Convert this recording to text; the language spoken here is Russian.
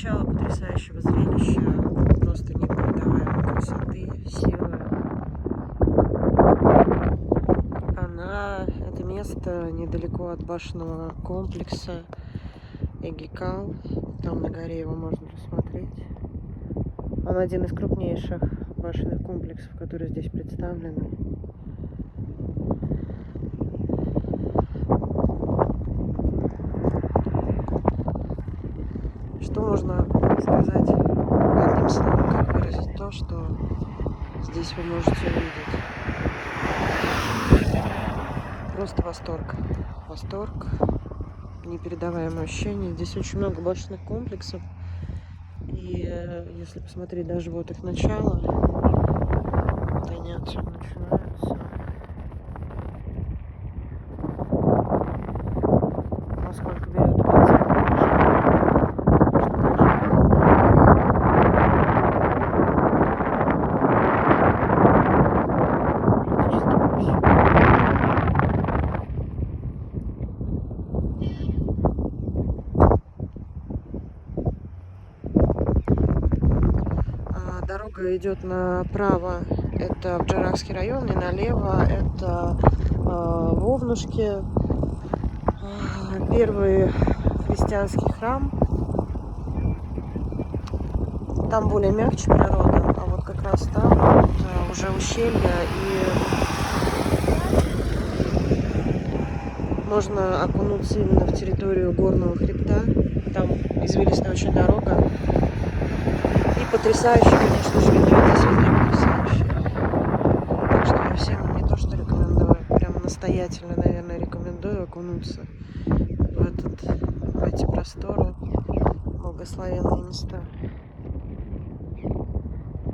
начало потрясающего зрелища, просто непередаваемой красоты, силы. Это место недалеко от башенного комплекса Эгикал. Там на горе его можно рассмотреть. Он один из крупнейших башенных комплексов, которые здесь представлены. Что можно сказать одним словом, как выразить то, что здесь вы можете увидеть? Просто восторг. Восторг, непередаваемое ощущение. Здесь очень много башенных комплексов. И если посмотреть даже вот их начало, вот они отсюда начинаются. Насколько берет Питер. Дорога идет направо, это в Джарахский район, и налево это Вовнушки, первый христианский храм. Там более мягче природа, а вот как раз там вот, уже ущелье, и можно окунуться именно в территорию горного хребта. Там извилистая очень дорога. И потрясающе, конечно же, виды действительно потрясающие. Так что я всем не то что рекомендую, прям настоятельно, наверное, рекомендую окунуться в эти просторы, благословенные места.